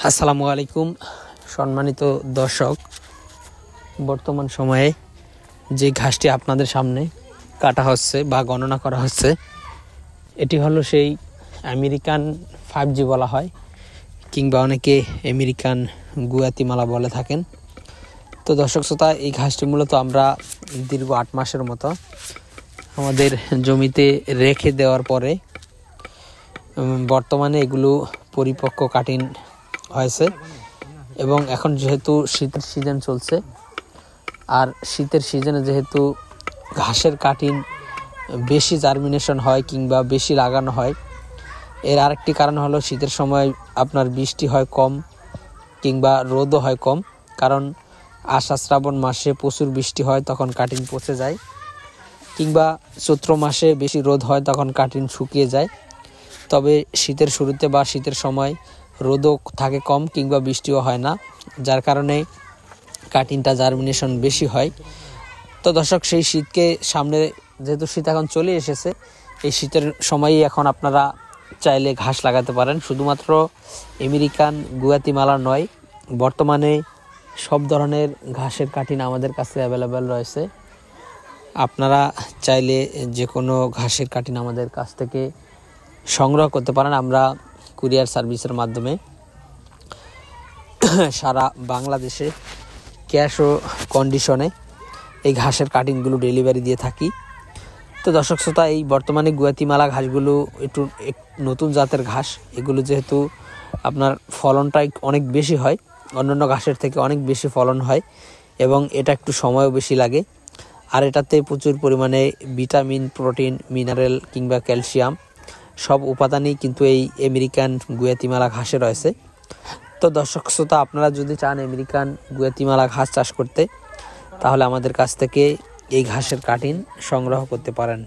আসসালামু আলাইকুম সম্মানিত দর্শক, বর্তমান সময়ে যে ঘাসটি আপনাদের সামনে কাটা হচ্ছে বা গণনা করা হচ্ছে, এটি হলো সেই আমেরিকান 5G বলা হয়, কিংবা অনেকে আমেরিকান গুয়াতিমালা বলে থাকেন। তো দর্শক শ্রোতা, এই ঘাসটি মূলত আমরা দীর্ঘ 8 মাসের মতো আমাদের জমিতে রেখে দেওয়ার পরে বর্তমানে এগুলো পরিপক্ক কাটিং হয়েছে এবং এখন যেহেতু শীতের সিজন চলছে, আর শীতের সিজনে যেহেতু ঘাসের কাটিং বেশি জার্মিনেশন হয় কিংবা বেশি লাগানো হয়, এর আরেকটি কারণ হলো শীতের সময় আপনার বৃষ্টি হয় কম কিংবা রোদও হয় কম। কারণ আষাঢ় শ্রাবণ মাসে প্রচুর বৃষ্টি হয়, তখন কাটিং পচে যায়, কিংবা চৈত্র মাসে বেশি রোদ হয়, তখন কাটিং শুকিয়ে যায়। তবে শীতের শুরুতে বা শীতের সময় রোদও থাকে কম কিংবা বৃষ্টিও হয় না, যার কারণে কাটিংটা জার্মিনেশন বেশি হয়। তো দর্শক, সেই শীতকে সামনে, যেহেতু শীত এখন চলে এসেছে, এই শীতের সময়ই এখন আপনারা চাইলে ঘাস লাগাতে পারেন। শুধুমাত্র আমেরিকান গুয়াতিমালা নয়, বর্তমানে সব ধরনের ঘাসের কাটিং আমাদের কাছে অ্যাভেলেবেল রয়েছে। আপনারা চাইলে যে কোনো ঘাসের কাটিং আমাদের কাছ থেকে সংগ্রহ করতে পারেন। আমরা কুরিয়ার সার্ভিসের মাধ্যমে সারা বাংলাদেশে ক্যাশ ও কন্ডিশনে এই ঘাসের কাটিংগুলো ডেলিভারি দিয়ে থাকি। তো দর্শক শ্রোতা, এই বর্তমানে গুয়াতিমালা ঘাসগুলো একটু নতুন জাতের ঘাস। এগুলো যেহেতু আপনার ফলনটা অনেক বেশি হয়, অন্যান্য ঘাসের থেকে অনেক বেশি ফলন হয় এবং এটা একটু সময়ও বেশি লাগে। আর এটাতে প্রচুর পরিমাণে ভিটামিন, প্রোটিন, মিনারেল কিংবা ক্যালসিয়াম সব উপাদানই কিন্তু এই আমেরিকান গুয়াতিমালা ঘাসে রয়েছে। তো দর্শক শ্রোতা, আপনারা যদি চান আমেরিকান গুয়াতিমালা ঘাস চাষ করতে, তাহলে আমাদের কাছ থেকে এই ঘাসের কাটিং সংগ্রহ করতে পারেন।